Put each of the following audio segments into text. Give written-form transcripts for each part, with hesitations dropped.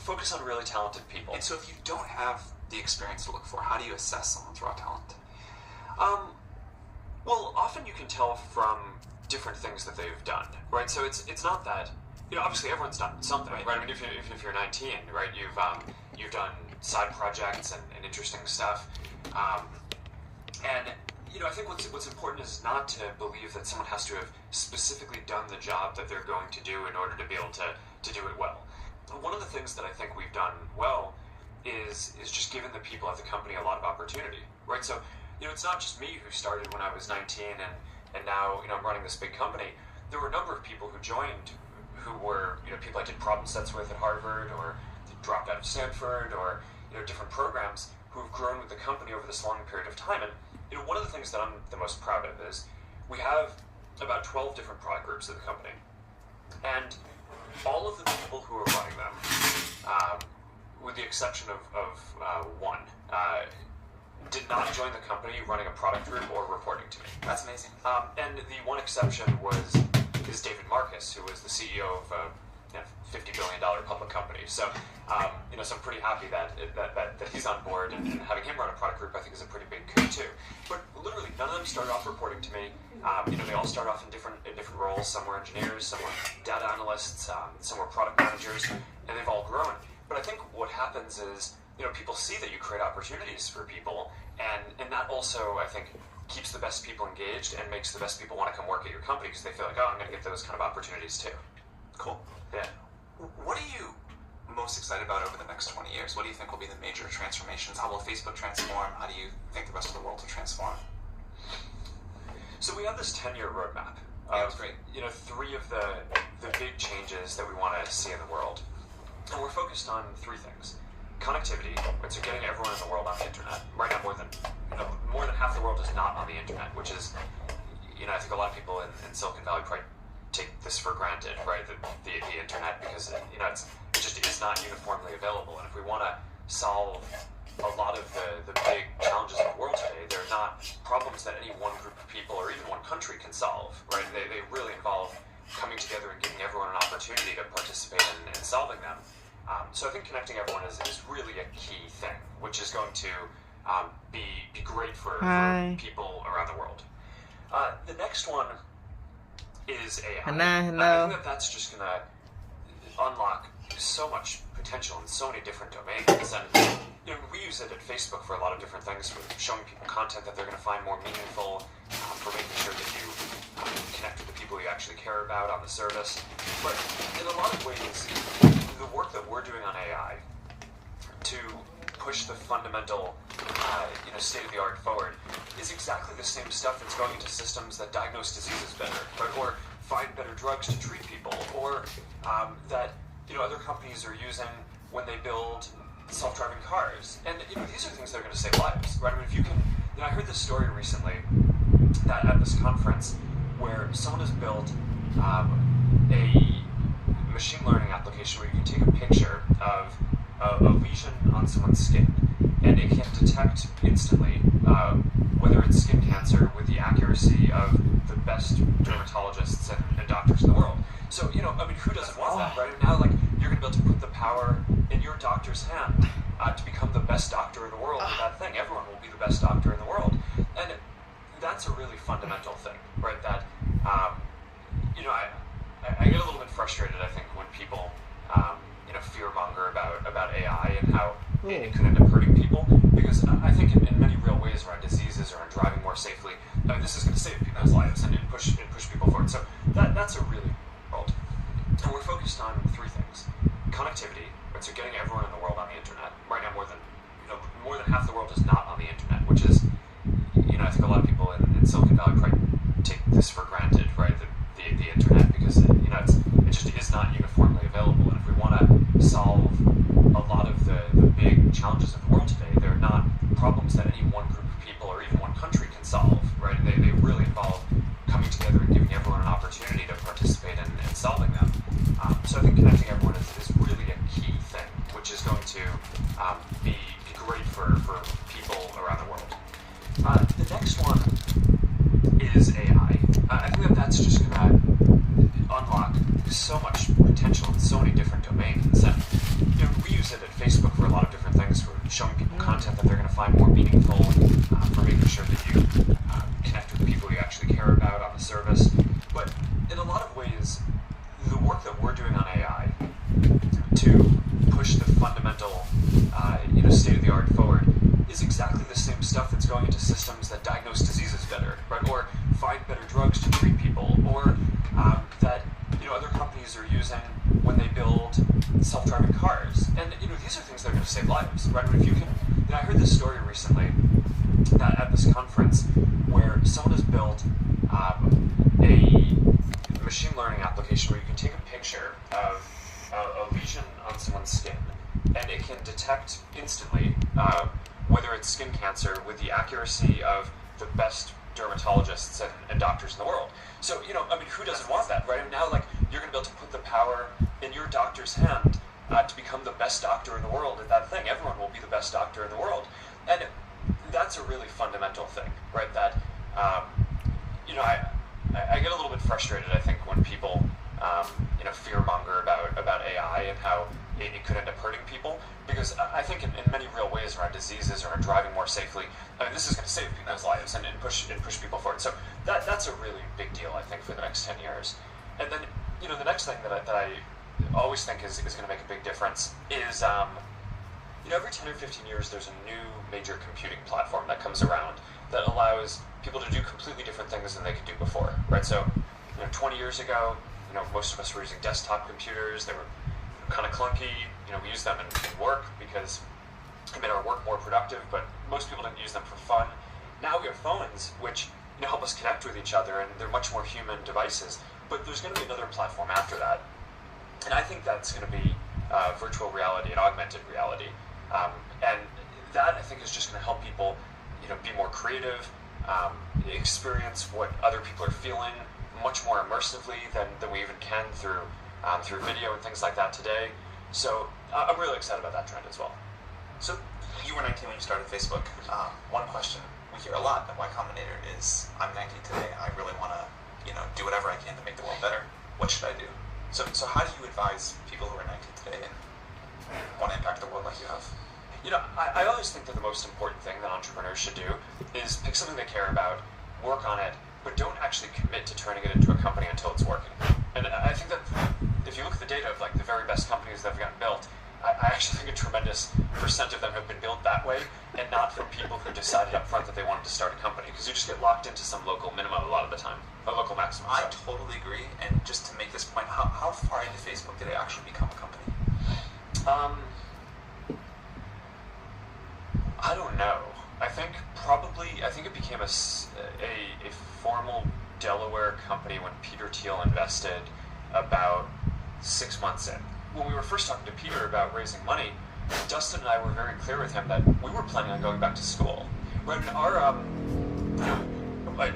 focus on really talented people. And so if you don't have the experience to look for, how do you assess someone's raw talent? Well, often you can tell from different things that they've done, right? So it's not that, obviously everyone's done something, right? I mean, even if you're 19, right, you've done side projects and interesting stuff, and I think what's important is not to believe that someone has to have specifically done the job that they're going to do in order to be able to do it well. One of the things that I think we've done well is just given the people at the company a lot of opportunity, right? So, it's not just me who started when I was 19 and now, I'm running this big company. There were a number of people who joined who were, people I did problem sets with at Harvard or dropped out of Stanford or, different programs who've grown with the company over this long period of time. And, one of the things that I'm the most proud of is we have about 12 different product groups at the company. And all of the people who are running them, with the exception of one, did not join the company running a product group or reporting to me. That's amazing. And the one exception is David Marcus, who was the CEO of a $50 billion public company. So, so I'm pretty happy that he's on board, and having him run a product group I think is a pretty big coup too. But literally none of them started off reporting to me. They all start off in different roles. Some were engineers, some were data analysts, some were product managers, and they've all grown. But I think what happens is, people see that you create opportunities for people, and that also, I think, keeps the best people engaged and makes the best people want to come work at your company because they feel like, I'm going to get those kind of opportunities too. Cool. Yeah. What are you most excited about over the next 20 years? What do you think will be the major transformations? How will Facebook transform? How do you think the rest of the world will transform? So we have this 10-year roadmap. That's great. 3 of the big changes that we want to see in the world. And we're focused on 3 things. Connectivity, right? So getting everyone in the world on the internet. Right now, more than half the world is not on the internet, which is, I think a lot of people in Silicon Valley probably take this for granted, right? The internet, because it just is not uniformly available. And if we want to solve a lot of the big challenges of the world today, they're not problems that any one group of people or even one country can solve, right? They really involve coming together and giving everyone an opportunity to participate in solving them. So I think connecting everyone is really a key thing, which is going to be great for people around the world. The next one is AI. Hello. I think that's just going to unlock so much potential in so many different domains. And we use it at Facebook for a lot of different things, for showing people content that they're going to find more meaningful, for making sure that you connect with the people you actually care about on the service. But in a lot of ways, the work that we're doing on AI to push the fundamental, state-of-the-art forward is exactly the same stuff that's going into systems that diagnose diseases better, right? Or find better drugs to treat people, or that other companies are using when they build self-driving cars. And these are things that are going to save lives, right? I mean, if you can, I heard this story recently that at this conference where someone has built a machine learning application where you can take a picture of a lesion on someone's skin, and it can detect instantly whether it's skin cancer with the accuracy of the best dermatologists and doctors in the world. So, who doesn't want that, right? Now, you're going to be able to put the power in your doctor's hand to become the best doctor in the world with that thing. Everyone will be the best doctor in the world. And that's a really fundamental thing, right? That, I get a little bit frustrated, I think, when people, fear-monger about AI and how it could end up hurting people, because I think in many real ways around diseases or in driving more safely, this is going to save people's lives and push people forward. So that's a really world. And we're focused on 3 things. Connectivity, right? So getting everyone in the world on the internet. Right now, more than half the world is not on the internet, which is, I think a lot of people in Silicon Valley probably take this for granted, right? The internet, because it just is not uniformly available. And if we want to solve a lot of the big challenges of the world today, they're not problems that any one group of people or even one country can solve, right? They really involve coming together and giving everyone an opportunity to participate in solving them. So I think connecting everyone is really a key thing, which is going to be great for people around the world. The next one is AI. I think that's just going to unlock so much potential in so many different domains. And we find more meaningful, for making sure that you connect with the people you actually care about on the service. But in a lot of ways, the work that we're doing on AI to push the fundamental, state-of-the-art forward is exactly the same stuff that's going into systems that diagnose diseases better, right? Or find better drugs to treat people, or that other companies are using when they build self-driving cars. And these are things that are going to save lives, right? I mean, if you can, I heard this story recently that at this conference where someone has built a machine learning application where you can take a picture of a lesion on someone's skin, and it can detect instantly whether it's skin cancer with the accuracy of the best dermatologists and doctors in the world. So, who doesn't want that, right? And now, you're going to be able to put the power in your doctor's hand to become the best doctor in the world at that thing. Everyone will be the best doctor in the world. And that's a really fundamental thing, right? That, I get a little bit frustrated, I think, when people, fear-monger about AI and how it could end up hurting people, because I think in many real ways around diseases or driving more safely, this is going to save people's lives and push people forward. So that's a really big deal, I think, for the next 10 years. And then, the next thing that I always think is going to make a big difference is, every 10 or 15 years there's a new major computing platform that comes around that allows people to do completely different things than they could do before, right? So, 20 years ago, most of us were using desktop computers. They were kind of clunky. We used them in work because it made our work more productive, but most people didn't use them for fun. Now we have phones, which help us connect with each other, and they're much more human devices. But there's going to be another platform after that, and I think that's going to be virtual reality and augmented reality. And that, I think, is just going to help people, be more creative, experience what other people are feeling much more immersively than we even can through video and things like that today. So I'm really excited about that trend as well. So you were 19 when you started Facebook. One question we hear a lot at Y Combinator is, I'm 19 today, I really want to, do whatever I can to make the world better. What should I do? So how do you advise people who are 19 today and want to impact the world like you have? I always think that the most important thing that entrepreneurs should do is pick something they care about, work on it, but don't actually commit to turning it into a company until it's working. And I think that if you look at the data of the very best companies that have gotten built, I actually think a tremendous percent of them have been built that way, and not from people who decided up front that they wanted to start a company, because you just get locked into some local minimum a lot of the time, a local maximum. I totally agree, and just to make this point, how far into Facebook did it actually become a company? I don't know. I think it became a formal Delaware company when Peter Thiel invested about 6 months in. When we were first talking to Peter about raising money, Dustin and I were very clear with him that we were planning on going back to school. Right?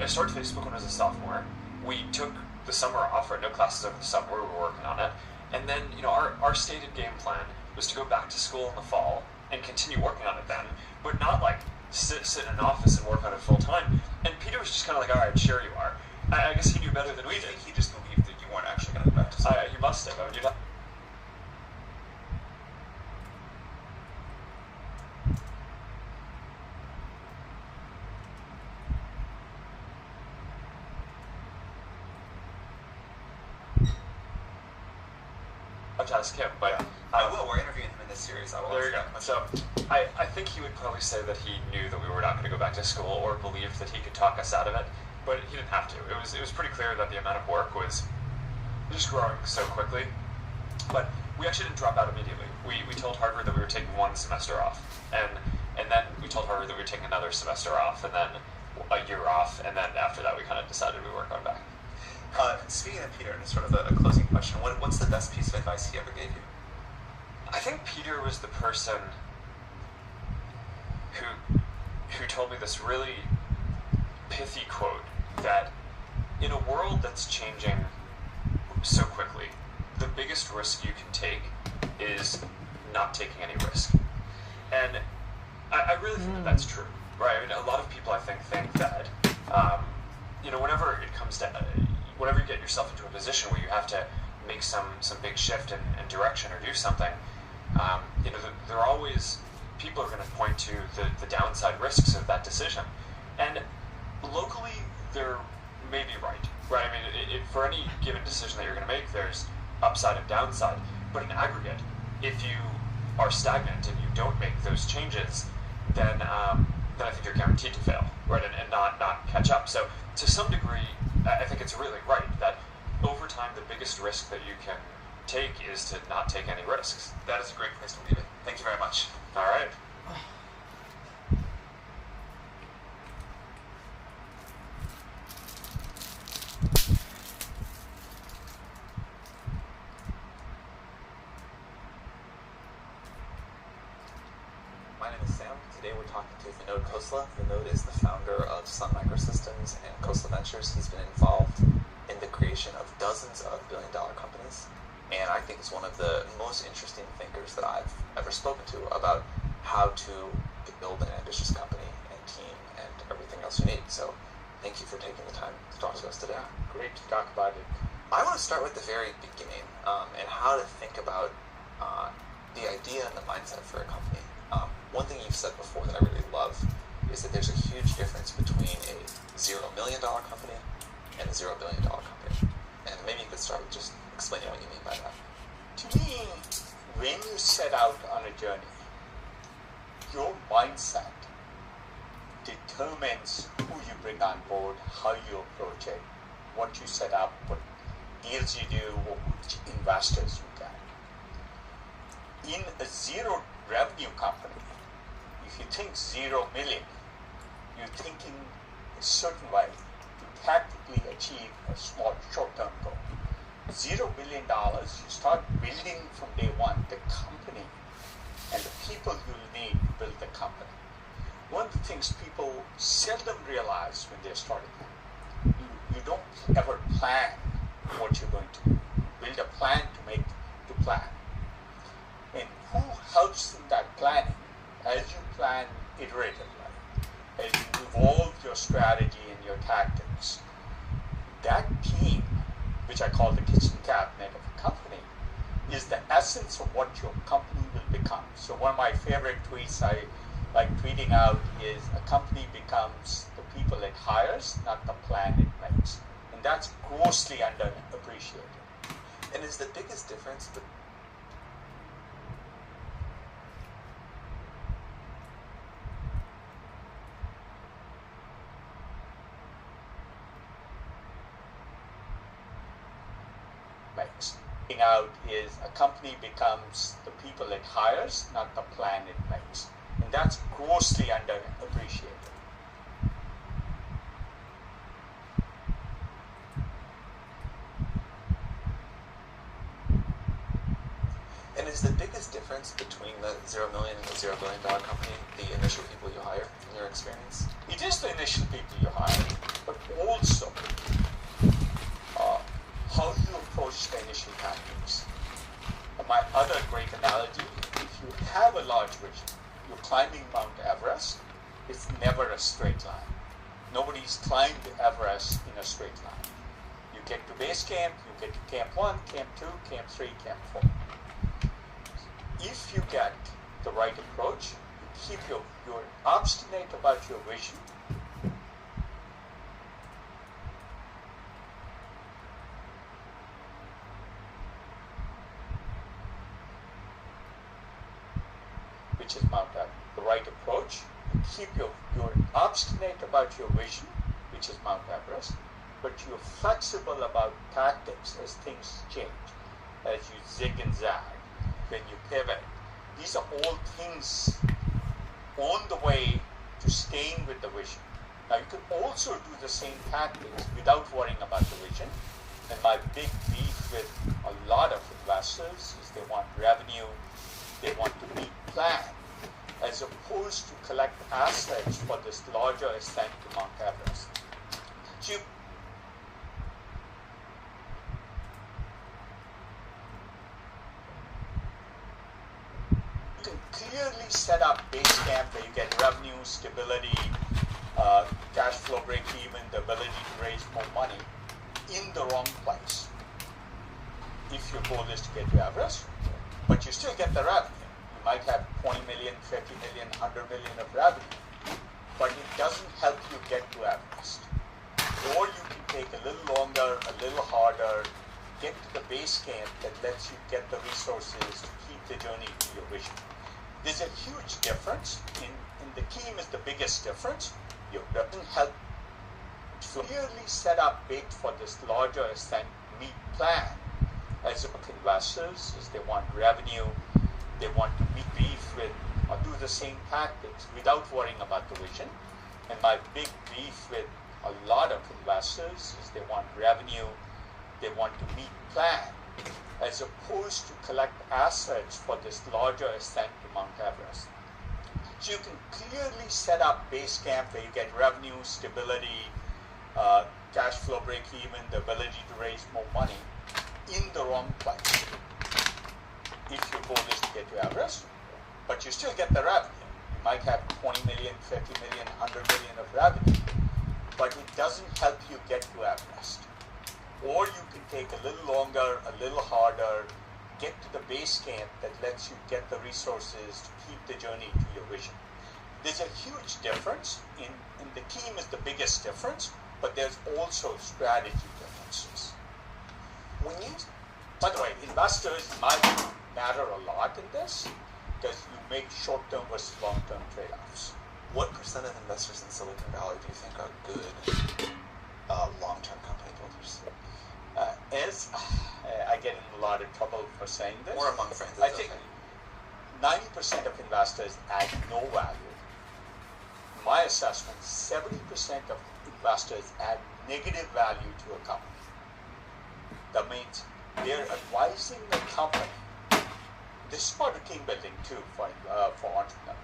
I started Facebook when I was a sophomore. We took the summer off, no classes over the summer. We were working on it, and then our stated game plan was to go back to school in the fall and continue working on it then, but not sit in an office and work on it full time. And Peter was just kind of all right, sure you are. I guess he knew better than we did. I think he just believed that you weren't actually going to go back to school. He must have. I mean, to ask him, but I will. We're interviewing him in this series. I will. There you go. So I think he would probably say that he knew that we were not going to go back to school, or believed that he could talk us out of it, but he didn't have to. It was pretty clear that the amount of work was just growing so quickly. But we actually didn't drop out immediately. We told Harvard that we were taking 1 semester off, and then we told Harvard that we were taking another semester off, and then a year off, and then after that we kind of decided we weren't going back. Speaking of Peter, and sort of a closing question, what's the best piece of advice he ever gave you? I think Peter was the person who told me this really pithy quote that in a world that's changing so quickly, the biggest risk you can take is not taking any risk. And I really think that that's true, right? I mean, a lot of people, I think that, whenever it comes to, whenever you get yourself into a position where you have to make some big shift in direction or do something, there are always people are going to point to the downside risks of that decision. And locally, they're maybe right. I mean, for any given decision that you're going to make, there's upside and downside. But in aggregate, if you are stagnant and you don't make those changes, then I think you're guaranteed to fail, right, and not catch up. So to some degree, I think it's really right that over time, the biggest risk that you can take is to not take any risks. That is a great place to leave it. Thank you very much. All right. My name is Sam. Today we're talking to Vinod Khosla. Vinod is the founder of Sun Microsystems and Khosla Ventures. He's been involved in the creation of dozens of billion-dollar companies, and I think is one of the most interesting thinkers that I've ever spoken to about how to build an ambitious company and team and everything else you need. So thank you for taking the time to talk to us today. Great to talk about it. I want to start with the very beginning and how to think about the idea and the mindset for a company. One thing you've said before that I really love is that there's a huge difference between a $0 million company and a $0 billion company. And maybe you could start with just explaining what you mean by that. To me, when you set out on a journey, your mindset determines who you bring on board, how you approach it, what you set up, what deals you do, which investors you get. In a zero revenue company, if you think 0 million, you're thinking a certain way to tactically achieve a small short-term goal. $0 billion, you start building from day one the company and the people you'll need to build the company. One of the things people seldom realize when they're starting, you don't ever plan what you're going to do. Build a plan to plan. And who helps in that planning? As you plan iteratively, as you evolve your strategy and your tactics, that team, which I call the kitchen cabinet of a company, is the essence of what your company will become. So one of my favorite tweets I like tweeting out is, a company becomes the people it hires, not the plan it makes. And that's grossly underappreciated. And is the biggest difference out is a company becomes the people it hires, not the plan it makes. And that's grossly underappreciated. And is the biggest difference between the 0 million and the $0 billion company the initial people you hire, in your experience? It is the initial people you hire, but also how you approach the initial tactics. My other great analogy, if you have a large vision, you're climbing Mount Everest, it's never a straight line. Nobody's climbed Everest in a straight line. You get to base camp, you get to camp 1, camp 2, camp 3, camp 4. If you get the right approach, you keep you're obstinate about your vision, which is Mount Everest. The right approach, you keep you're obstinate about your vision, which is Mount Everest, but you're flexible about tactics as things change, as you zig and zag, when you pivot. These are all things on the way to staying with the vision. Now you can also do the same tactics without worrying about the vision. And my big beef with a lot of investors is they want revenue, they want to meet plan, as opposed to collect assets for this larger ascent to Mount Everest. So you can clearly set up base camp where you get revenue, stability, cash flow break even, the ability to raise more money in the wrong place. If your goal is to get to Everest, but you still get the revenue. You might have 20 million, 50 million, 100 million of revenue, but it doesn't help you get to Everest. Or you can take a little longer, a little harder, get to the base camp that lets you get the resources to keep the journey to your vision. There's a huge difference, and the team is the biggest difference. It doesn't help to clearly set up bait for this larger ascent meet plan as a investors, as they want revenue, they want to meet beef with or do the same tactics without worrying about the vision. And my big beef with a lot of investors is they want revenue, they want to meet plan, as opposed to collect assets for this larger ascent to Mount Everest. So you can clearly set up base camp where you get revenue, stability, cash flow break even, the ability to raise more money in the wrong place. If your goal is to get to Everest, but you still get the revenue. You might have 20 million, 50 million, 100 million of revenue, but it doesn't help you get to Everest. Or you can take a little longer, a little harder, get to the base camp that lets you get the resources to keep the journey to your vision. There's a huge difference, and the team is the biggest difference, but there's also strategy differences. By the way, investors might matter a lot in this, because you make short-term versus long-term trade-offs. What percent of investors in Silicon Valley do you think are good long-term company builders? As I get in a lot of trouble for saying this, Or among friends, I it's think okay. 90% of investors add no value. In my assessment, 70% of investors add negative value to a company. That means they're advising the company. This is part of team building too for entrepreneurs.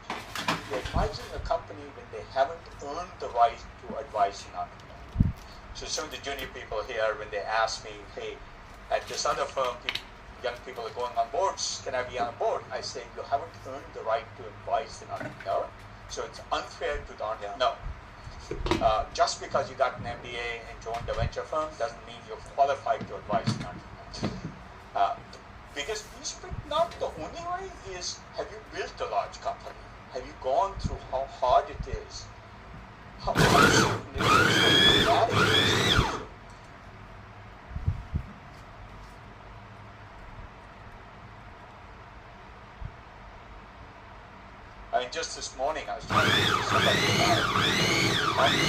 They're advising a company when they haven't earned the right to advise an entrepreneur. So some of the junior people here, when they ask me, hey, at this other firm, young people are going on boards, can I be on a board? I say, you haven't earned the right to advise an entrepreneur, so it's unfair to the entrepreneur. Just because you got an MBA and joined a venture firm doesn't mean you're qualified to advise an entrepreneur. Biggest piece, but not the only way, is have you built a large company? Have you gone through how hard it is? How uncertain it is? How bad it is? I mean, just this morning I was talking to somebody about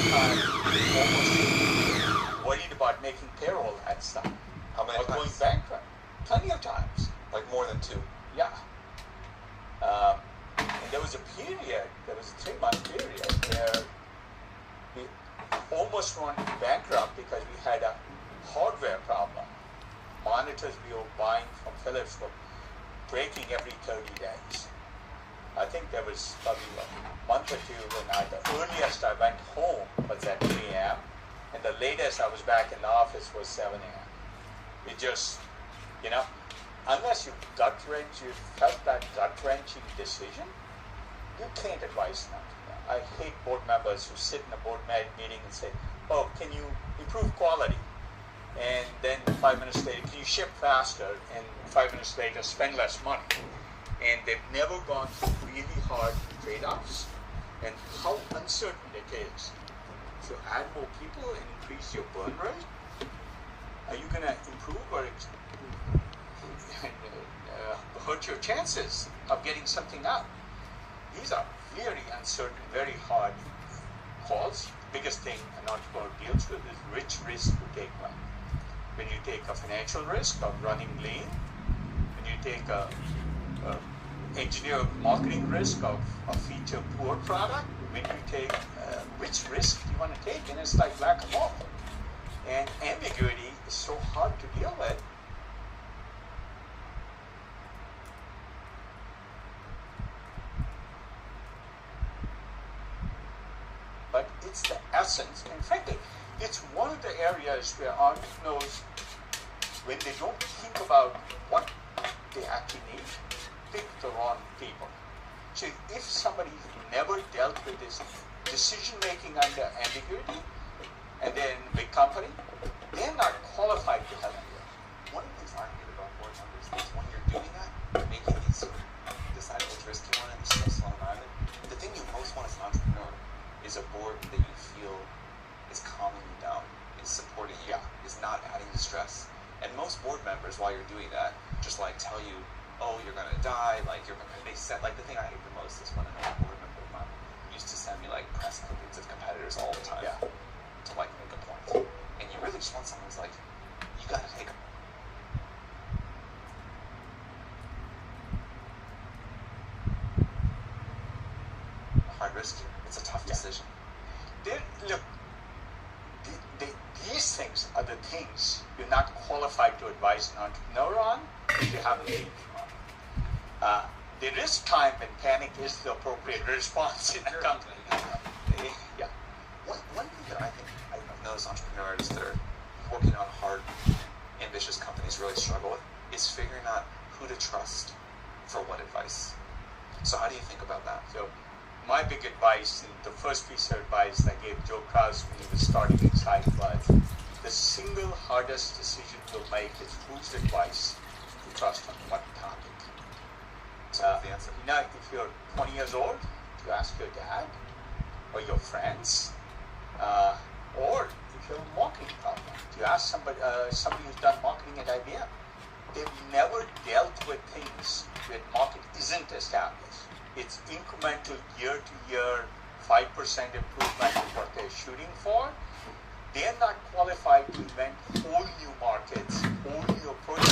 almost worried about making payroll at some. How many or going times? bankrupt. Plenty of times. Like more than 2. Yeah. And there was a 3-month period where we almost went bankrupt because we had a hardware problem. Monitors we were buying from Philips were breaking every 30 days. I think there was probably a month or two when the earliest I went home was at 3 a.m. and the latest I was back in the office was 7 a.m. It just, unless you felt that gut-wrenching decision, you can't advise them. I hate board members who sit in a board meeting and say, oh, can you improve quality? And then 5 minutes later, can you ship faster? And 5 minutes later, spend less money. And they've never gone through really hard trade-offs and how uncertain it is. So add more people and increase your burn rate. Are you going to improve or hurt your chances of getting something out? These are very uncertain, very hard calls. The biggest thing an entrepreneur deals with is which risk to take when. When you take a financial risk of running lean, when you take a engineer marketing risk of a feature poor product, when you take which risk do you want to take, and it's like whack-a-mole. And ambiguity is so hard to deal with. But it's the essence, and frankly, it's one of the areas where entrepreneurs, when they don't think about what they actually need, pick the wrong people. So if somebody's never dealt with this decision-making under ambiguity, and they're in a big company, they're not qualified to help you. One of the things I hate about board members is when you're doing that, you're making these sort of decide which stressful environment, the thing you most want as an entrepreneur is a board that you feel is calming you down, is supporting you, is not adding to stress. And most board members, while you're doing that, just like tell you, oh, you're gonna die, like they said, like the thing I hate the most is when a board member of mine used to send me like press clippings of competitors all the time to like make a point. And you really just want someone who's like, you gotta take a hard risk here. It's a tough decision. Look, these things are the things you're not qualified to advise an entrepreneur on if you haven't been through on. There is time when panic is the appropriate response in a company. Yeah. One thing that I think I've noticed entrepreneurs that are working on hard, ambitious companies really struggle with is figuring out who to trust for what advice. So how do you think about that? So my big advice, the first piece of advice I gave Joe Kraus when he was starting Insight was, the single hardest decision you'll make is whose advice to trust on what topic. So the answer. Now, if you're 20 years old, you ask your dad or your friends, or if you're a marketing problem, you ask somebody who's done marketing at IBM. They've never dealt with things where market isn't established. It's incremental year to year, 5% improvement is what they're shooting for. They're not qualified to invent whole new markets, whole new approaches.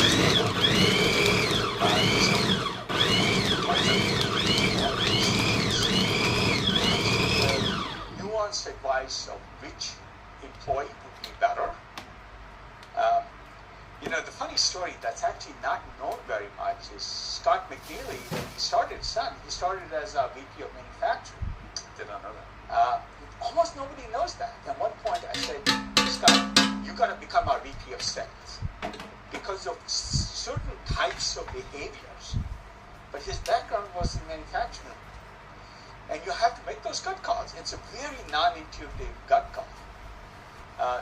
Nuanced advice of which employee would be better. The funny story that's actually not known very much is Scott McNeely, when he started Sun, he started as a VP of manufacturing. Did not know that. Almost nobody knows that. At one point I said, Scott, you got to become our VP of sales because of certain types of behaviors. But his background was in manufacturing. And you have to make those gut calls. It's a very non-intuitive gut call.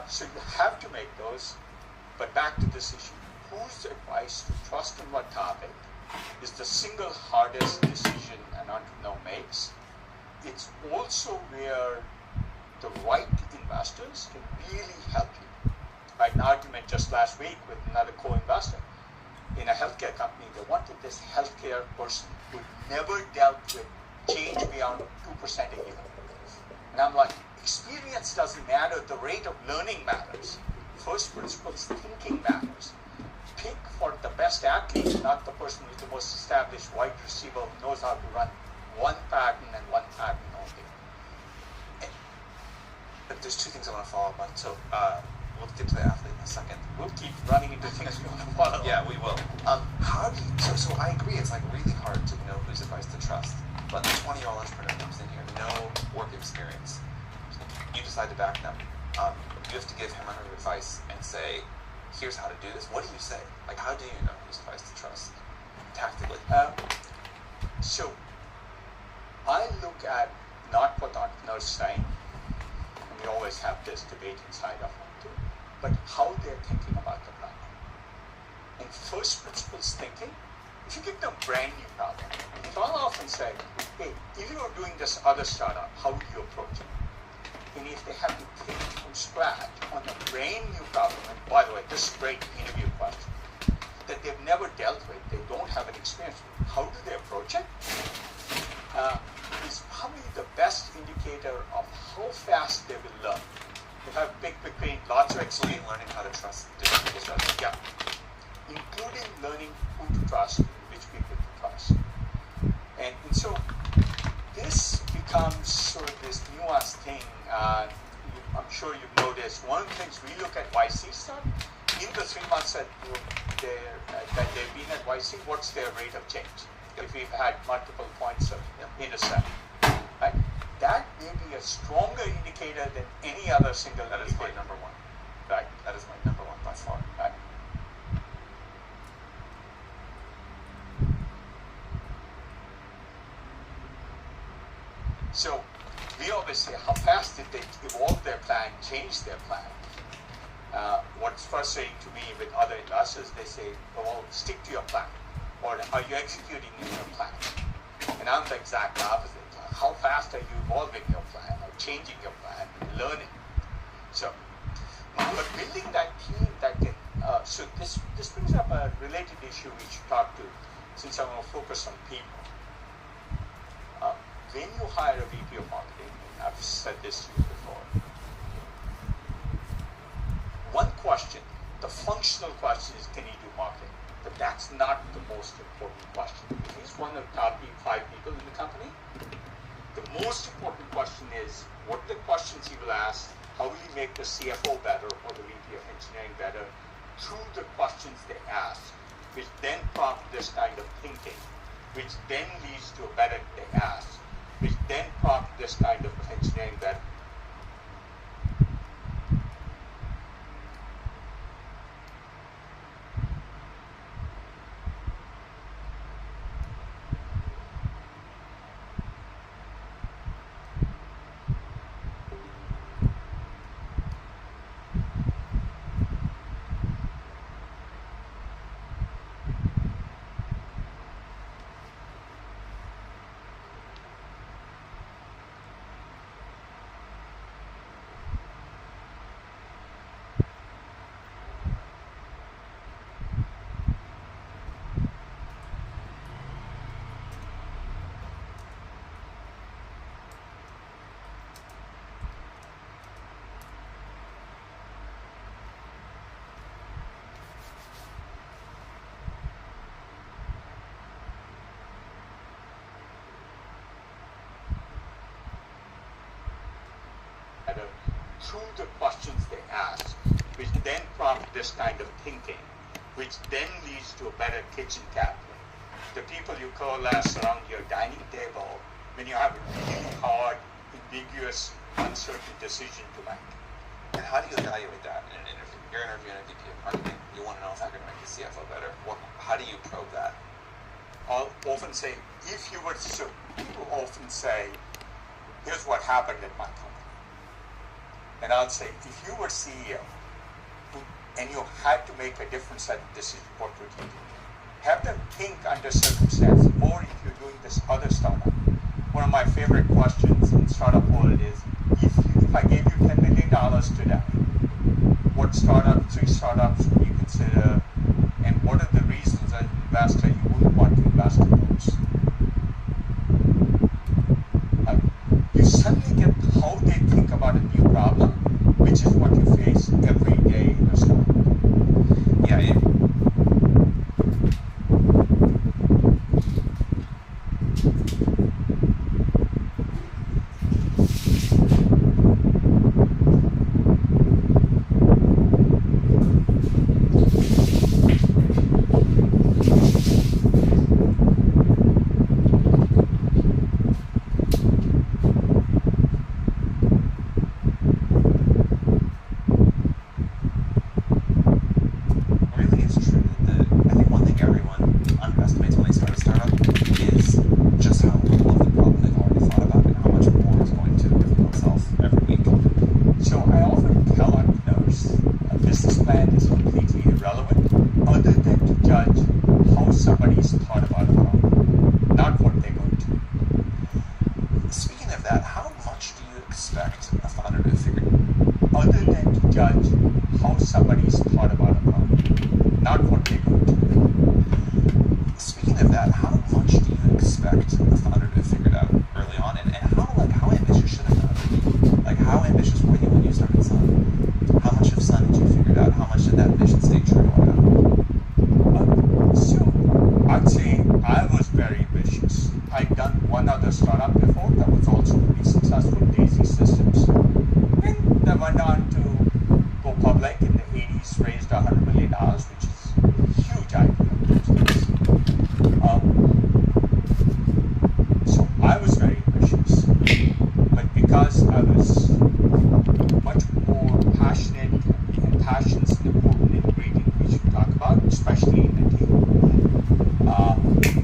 So you have to make those. But back to this issue, whose advice to trust on what topic is the single hardest decision an entrepreneur makes. It's also where the right investors can really help you. I had an argument just last week with another co-investor in a healthcare company. They wanted this healthcare person who never dealt with change beyond 2% a year. And I'm like, experience doesn't matter, the rate of learning matters. First principles thinking matters. Pick for the best athlete, not the person with the most established wide receiver who knows how to run one pattern and one pattern only. But there's two things I want to follow up on. So we'll get to the athlete in a second. We'll keep running into things we want to follow. Yeah, we will. How do you? So I agree. It's like really hard to know whose advice to trust. But the 20-year-old entrepreneur comes in here, no work experience. You decide to back them. You have to give him or her advice and say, here's how to do this. What do you say? Like, how do you know whose advice to trust tactically? So I look at not what the entrepreneurs saying, and we always have this debate inside of them too, but how they're thinking about the problem. In first principles thinking, if you give them a brand new problem, so I'll often say, hey, if you're doing this other startup, how do you approach it? And if they have to think from scratch on a brand new problem, and by the way, this is a great interview question, that they've never dealt with, they don't have an experience with, how do they approach it? Is probably the best indicator of how fast they will learn. If I pick between lots of experience, Learning how to trust different people's judgment. yeah, including learning who to trust, which people to trust. And so this becomes sort of this nuanced thing. I'm sure you've noticed one of the things we look at YC stuff, in the 3 months that they've been at YC, what's their rate of change? If we've had multiple points of intercept, right? That may be a stronger indicator than any other single That is my indicator. number one. Right? That is my number one by far. Right? So we always say, how fast did they evolve their plan, change their plan? What's frustrating to me with other investors, they say, well, stick to your plan. Or are you executing in your plan? And I'm the exact opposite. How fast are you evolving your plan or changing your plan, learning? So, but building that team that can, so this brings up a related issue we should talk to, since I want to focus on people. When you hire a VP of marketing, and I've said this to you before, one question, the functional question is, can you do marketing? But that's not the most important question. If he's one of the top 5 people in the company, the most important question is, what are the questions he will ask? How will he make the CFO better or the VP of engineering better through the questions they ask, which then prompt this kind of thinking, which then leads to a better they ask, which then prompt this kind of engineering better. Through the questions they ask, which then prompt this kind of thinking, which then leads to a better kitchen cabinet. The people you coalesce around your dining table when you have a really hard, ambiguous, uncertain decision to make. And how do you evaluate that in an interview? You're interviewing a VP of marketing. You want to know if they're going to make the CFO better. How do you probe that? I'll often say, people often say, here's what happened in my company. And I'll say, if you were CEO and you had to make a different set of decisions, what would you do? Have them think under circumstances, or if you're doing this other startup. One of my favorite questions in startup world is, if I gave you $10 million today, what 3 startups would you consider, and what are the reasons as an investor you wouldn't want to invest in those? You suddenly get how they think about a new problem, which is what you face every day in a startup. Yeah.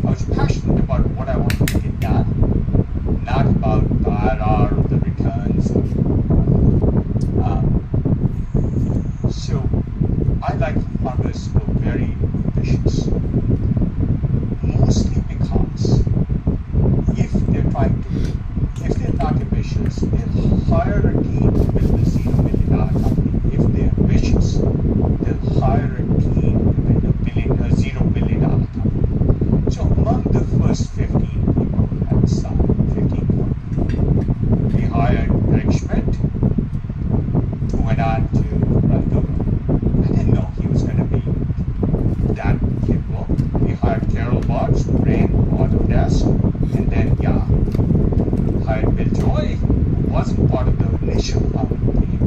I was passionate about what I wanted to get done, not about the IRR or the try to, if they're not ambitious, they'll hire a team to build a $0 million company. If they're ambitious, they'll hire a team to build a $0 billion company. So among the first 15 people at the start, 15 people, we hired Greg Schmidt, who went on to run Google. I didn't know he was going to be that capable. We hired Carol Watts, who ran Autodesk, and then hired Bill Joy, who wasn't part of the initial founding team.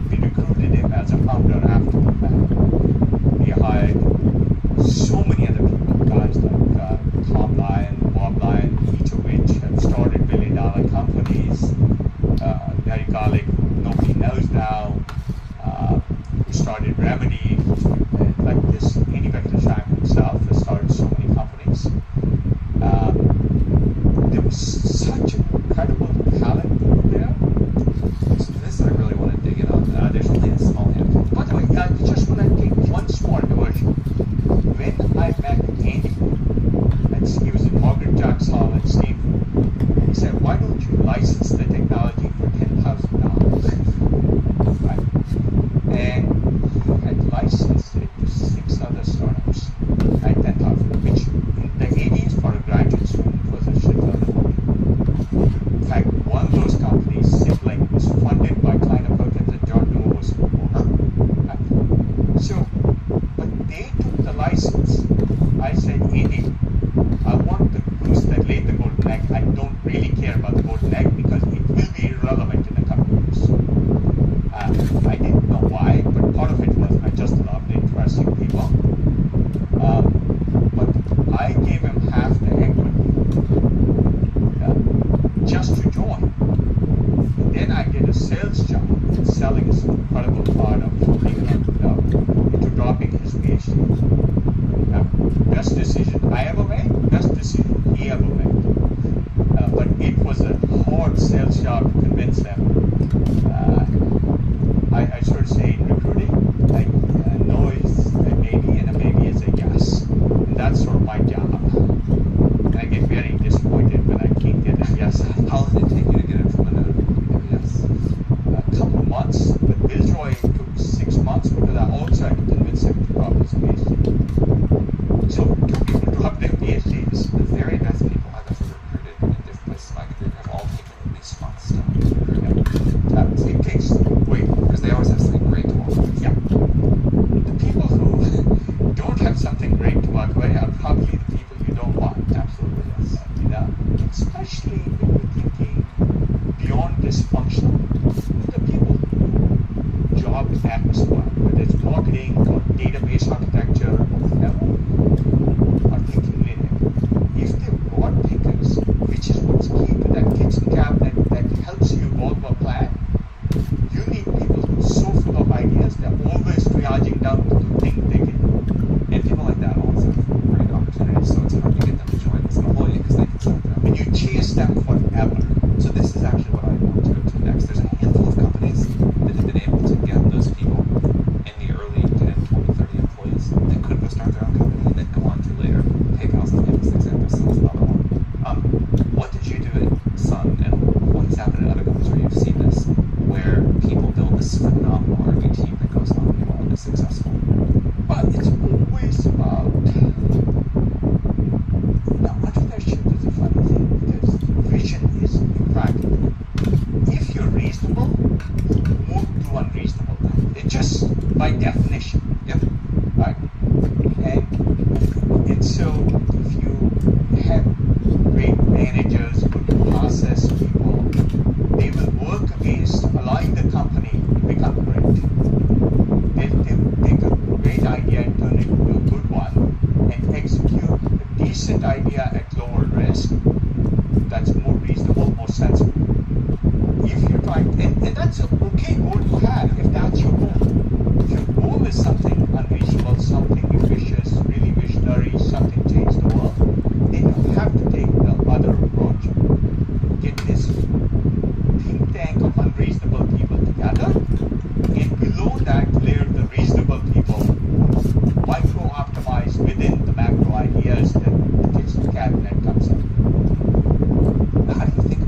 We recruited him as a founder after the fact. We hired so many other people, guys like Tom Lyon, Bob Lyon, each of which have started billion-dollar companies. Larry Garlick, who nobody knows now, who started Remedy, like this Andy Bechtolsheim himself has started so many companies. There was such incredible talent pool there. So this I really want to dig in on. There's only a small handful. By the way, I just want to take one small diversion. When I met Andy, he was in Margaret Jack's Hall at Stanford, he said, "Why don't you license the technology for $10,000?" Right? And had licensed it to 6 other startups at $10,000, which in the 80s for a graduate student was a shitload of money. In fact, one of those companies, Sibling, was funded by Kleiner Perkins and John Doe was so, but they took the license. I said, Andy, I want the goose that laid the golden egg. I don't really care about the golden egg because it will be irrelevant in a couple of years. I didn't know why, but part of it was I just loved interesting people. But I gave him half the equity just to join. And then I did a sales job. Selling is an incredible part of being an entrepreneur into dropping his PhD. Best decision I ever made, best decision he ever made. But it was a hard sales job to convince them. I sort of say in recruiting, like no is a maybe and a maybe is a yes. And that's sort of my job. And I get very disappointed when I can't get a yes. How long did it take you to get it from a no to a yes? A couple of months, but Bill Joy took 6 months because I also had to convince him to drop his PhD. So 2 people dropped their PhDs. The very best people I've ever recruited in different places in my career have all taken at least months to recruit. It takes wait. Because they always have something great to offer. Yeah. The people who don't have something great to walk away are probably the people you don't want. Absolutely, yes. Especially when you're thinking beyond dysfunctional. The people who job X, whether it's marketing or database architecture or whatever, are thinking linear. If they're broad thinkers, which is what's key to that kitchen cabinet that helps you evolve a plan, you need people who are so full of ideas, they're always triaging down to the thing they can do. And people like that always have great opportunities, so it's hard to get them to join as an employee because they can start their own. And you chase them forever. So this is actually what I want to go to next. There's a handful of companies that have been able to get those people in the early 10, 20, 30 employees that could go start their own company and then go on to later. PayPal's the famous example, Sun's another one. What did you do at Sun, and what has happened at other companies where you've seen this, where people build this phenomenal R&D team that goes on and is successful? But it's always about entrepreneurship is a funny thing because vision is impractical. If you're reasonable, you won't do unreasonable things. It's just by definition. Yep. Right? And so if you have great managers, good process people, they will work against allowing the company to become great. They'll take a great idea and turn it into a good one and execute a decent idea at lower risk that's more reasonable, more sensible. If you're trying, and that's an okay goal to have if that's your goal. If your goal is something unreasonable, something ambitious, really visionary, something change the world, then you have to take the other approach. Get this think tank of unreasonable people together, and below that layer the reasonable people micro-optimize within the macro ideas that the kitchen cabinet comes in. How do you think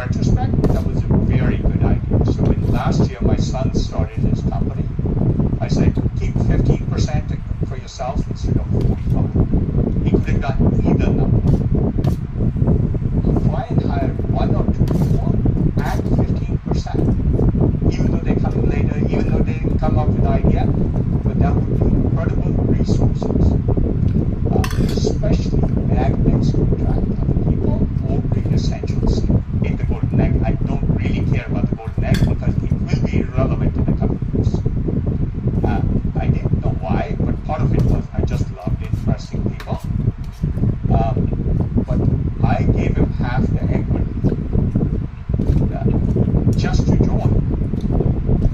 retrospect, that was a very good idea. So in last year, my son started his company. I said, keep 15% for yourself instead of 45. He could have done either number. Try and hire one or two people at 15%, even though they come in later, even though they didn't come up with an idea, but that would be incredible resources, especially magnets to attract other people or bring essentials in the golden egg. I don't really care about the golden egg because it will be irrelevant in a couple of years. I didn't know why, but part of it was I just loved interesting people. But I gave him half the equity just to join.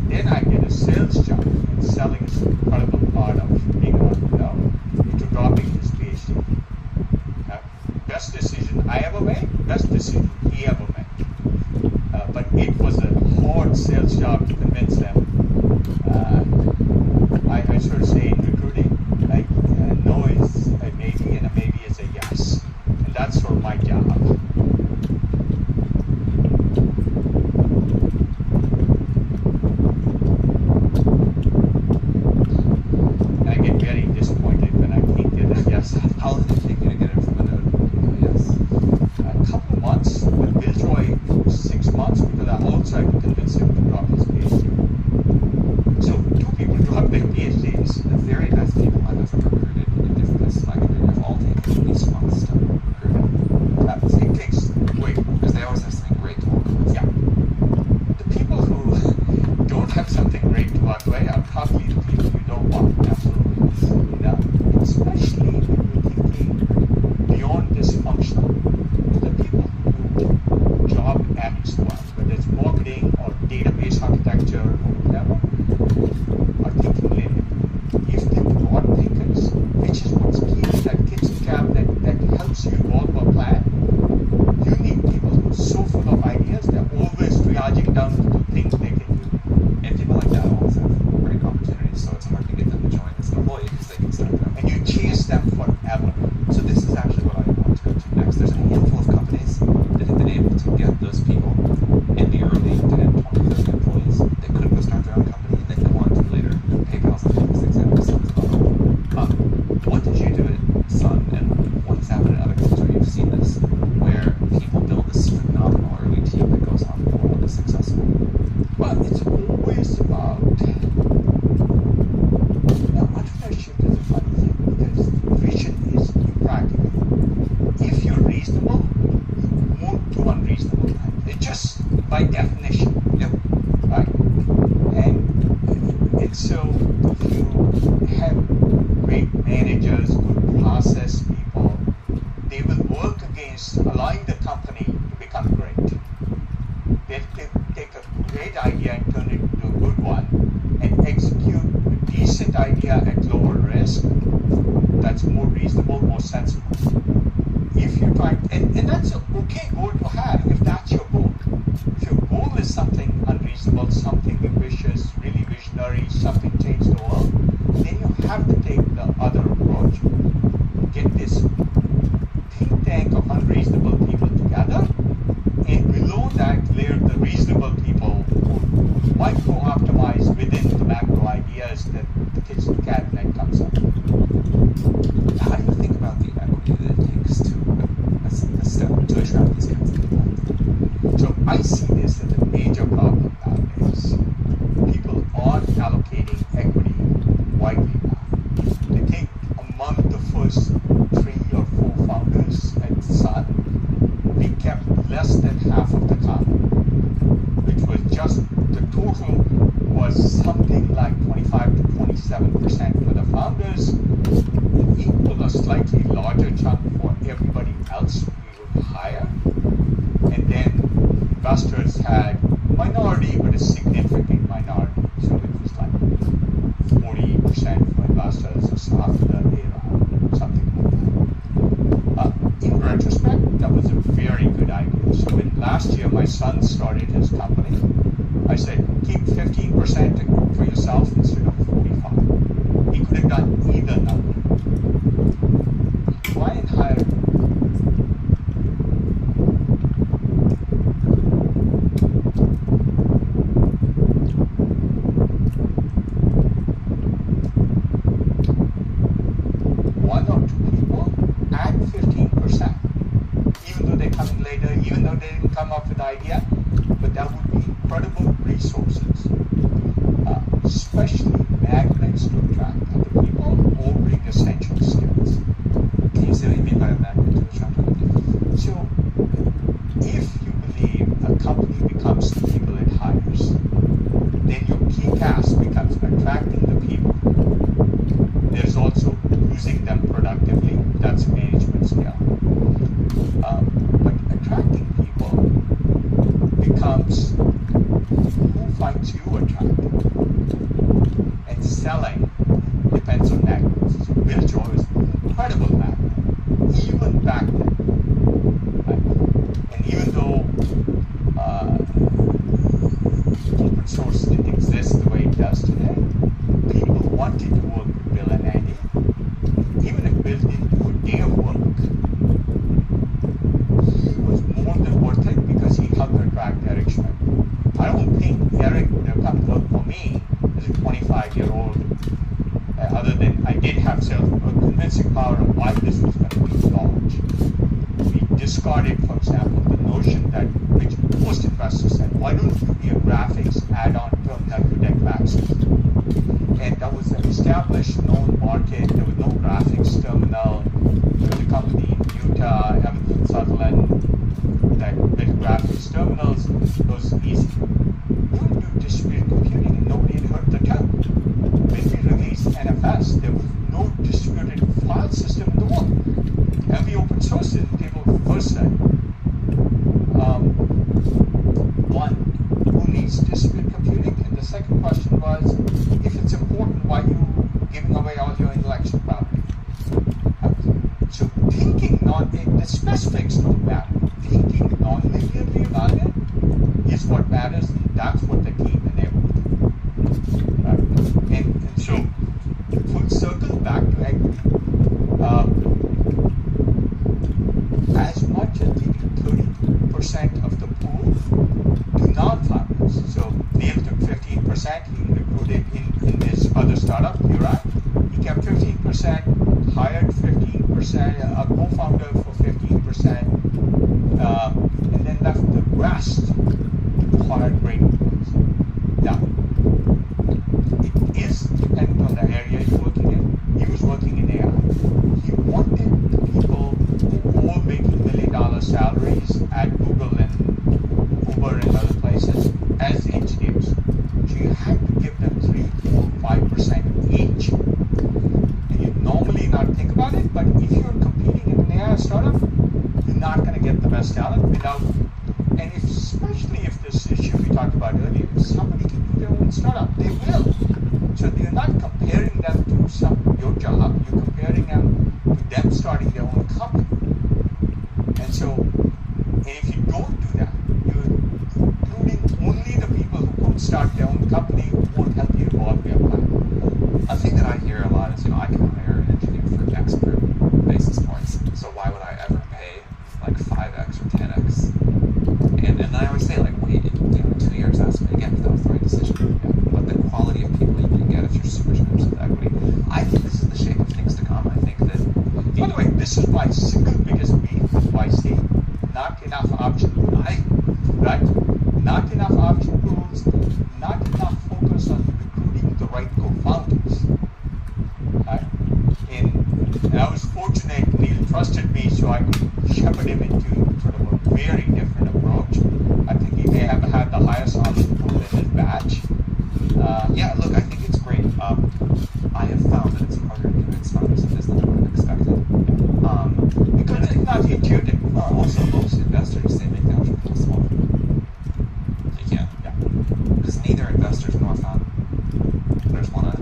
Then I did a sales job, and selling is an incredible part of being an entrepreneur, into dropping his PhD. Best decision I ever made, best decision he ever made. But it was a hard sales job to convince them. I sort of say in recruiting, like a no is a maybe and a maybe is a yes. And that's sort of my job. And I get very disappointed when I can't get a yes. How long did it take you to get it from a no to a yes? A couple of months. With Bill Joy, 6 months, because I also had to convince him to drop his PhD. So 2 people dropped their PhDs. The very best people I've ever recruited in different places in my career have all taken at least months to recruit. It takes way more. Because they always have something great to work with. Yeah. The people who don't have something great to walk away are probably the people you don't want. Absolutely. You know, especially when you're thinking beyond dysfunctional. The people who job X one, whether it's marketing or database architecture or whatever, are thinking linear. If they're broad thinkers, which is what's key, that kitchen cab that helps you evolve a plan, you need people who are so full of ideas, they're always triaging down to the things they can do. And people like that always have great opportunities, so it's hard to get them to join as an employee because they can start their own. And you chase them forever. So this is actually what I want to go to next. There's a handful of companies that have been able to get those people in the early 10, 20, 30 employees that could go start their own company and then go on to later PayPal's and things like that. What did you do at Sun and what has happened at other companies where you've seen this, where people build this phenomenal early team that goes on to go on and is successful? Well, it's always about entrepreneurship is a funny thing because vision is impractical. If you're reasonable, you won't do unreasonable things. It's just by definition. Yep. Right? And so if you have great managers, good process people, they will work against allowing the company to become great. They'll take a great idea and turn it into a good one and execute a decent idea at lower risk that's more reasonable, more sensible. If you're trying, and that's an okay goal to have if that's your goal. If your goal is something unreasonable, something ambitious, really visionary, something change the world, then you have to take the other approach. Get this think tank of unreasonable people together, and below that layer the reasonable people who micro-optimize within the macro ideas that the kitchen cabinet comes up. How do you think about the equity that it takes to attract these kinds of people? So I see this as a major problem nowadays. People aren't allocating equity widely now. They think among the first 3 or 4 founders at Sun, we kept less than half of the company, which was just the total was something like 25 to 27% for the founders, equal or slightly larger chunk for everybody else we would hire. And then investors had minority, but a significant minority. So it was like 40% for investors after the era, something like that. In retrospect, that was a very good idea. So when last year my son started his company, I said, keep 15% for yourself instead of 45. He could have done either number. Try and hire coming later, even though they didn't come up with the idea, but that would be incredible resources, especially magnets to attract other people or bring essential skills. Can you say what you mean by a magnet to attract other people? So, if you believe a company becomes the people it hires, then your key task becomes attracting the people. There's also using them productively. That's a management skill. But attracting people becomes who finds you attractive. And selling depends on magnets. So Bill Joy was an incredible magnet, even back then. Right? And even though open source didn't exist the way it does today, people wanted to work with Bill and Andy. Even if Bill didn't do a day of work, he was more than worth it because he helped attract Eric Schmidt. I don't think Eric would have come work for me as a 25-year-old, other than I did have convincing power of why this was going to be launched. We discarded, for example, the notion that, which most investors said, why don't you be a graphics add-on terminal to deck access? And that was an established, known market. There was no graphics terminal. There was a company in Utah, Evan Sutherland, that built graphics terminals. It was easy. We would do distributed computing and nobody had heard the term. When we released NFS, there was no distributed file system in the world. And we open sourced it. People first said, one, who needs distributed computing? And the second question was, if it's important, why are you giving away all your intellectual property? So thinking the specifics don't matter. Thinking non-linearly about it is what matters, and that's what the team enabled. Right? And so, full circle back to equity. As much as 30% of the pool to non-founders. So Neil took 15%, he recruited in his other startup, Uri. He kept 15%, hired 15%, a co-founder for 15%, and then left the rest to hire great employees. Now, it is dependent on the area you're working in. He was working in AI. He wanted the people who were all making $1 million salaries at Google and Uber and other places as engineers. So you had to give them 3, 4, 5% each. And you normally not think about it, but if you're competing in an AI startup, you're not going to get the best talent without, and if, especially if this issue we talked about earlier, if somebody can do their own startup, they will. So you're not comparing them to your job, you're comparing them to them starting their own company. And so, and if you don't do that, you're including only the people who could start their own company who won't help you evolve your plan. A thing that I hear a lot is, I can hire an engineer for X basis points, so why would I ever pay like 5x or 10x? And then I always say, like, wait, in 2 years, ask me again if that was the right decision. But the quality of people you can get if you're super generous with equity, I think this is the shape of things to come. I think that, by the way, this is my single biggest beef with YC. Not enough option pools, right? Not enough option pools, not enough focus on recruiting the right co-founders, right? And I was fortunate Neil trusted me, so I could shepherd him into sort of a very different approach. I think he may have had the highest option pool in his batch. yeah, look, I think it's great. I have found that it's harder to convince founders of this than I would have expected. Because it's not intuitive. Also, most investors say make the option pool smaller. They can't. Yeah. Because neither investors nor founders want to.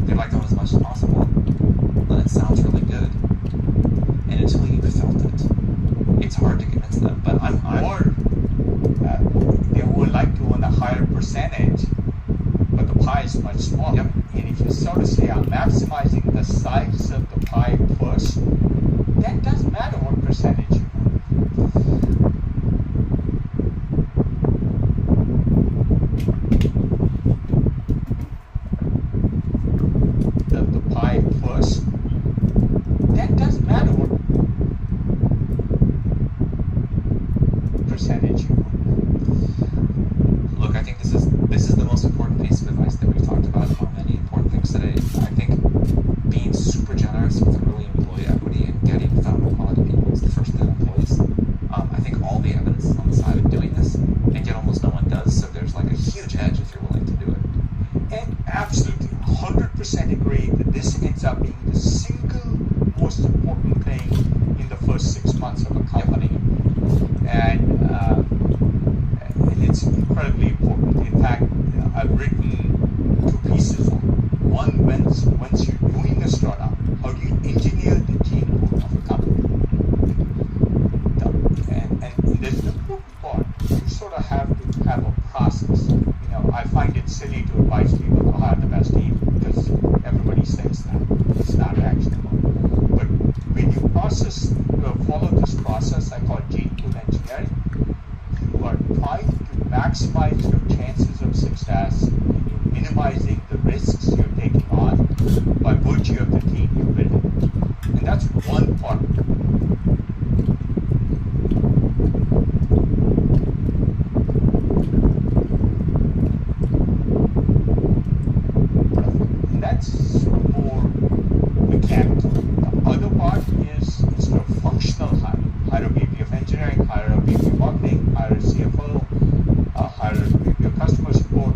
They like to own as much as possible, and it sounds really good. And until you felt it, it's hard to convince them. But Or they would like to own a higher percentage, but the pie is much smaller. Yep. And if you sort of say, I'm maximizing the size of the pie first, process. I find it silly to advise people to hire the best team because everybody says that. It's not actionable. But when you follow this process I call gene pool engineering, you are trying to maximize your chances of success and you're minimizing the risks you're taking on by virtue of the team you build. And that's one part. And that's sort of more mechanical. The other part is sort of functional hiring. Hire a VP of engineering, hire a VP of marketing, hire a CFO, hire a VP of customer support.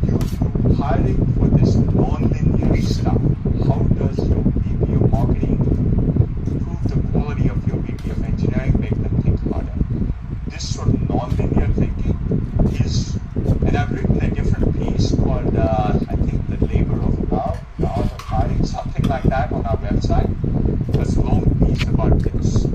You're hiring for this non-linear stuff. How does your VP of marketing improve the quality of your VP of engineering, make them think harder? This sort of non-linear thinking is, and I've written a different piece called, I think, The Labor of Love, the Art of Hiring, something like that on our website. That's a long piece about this.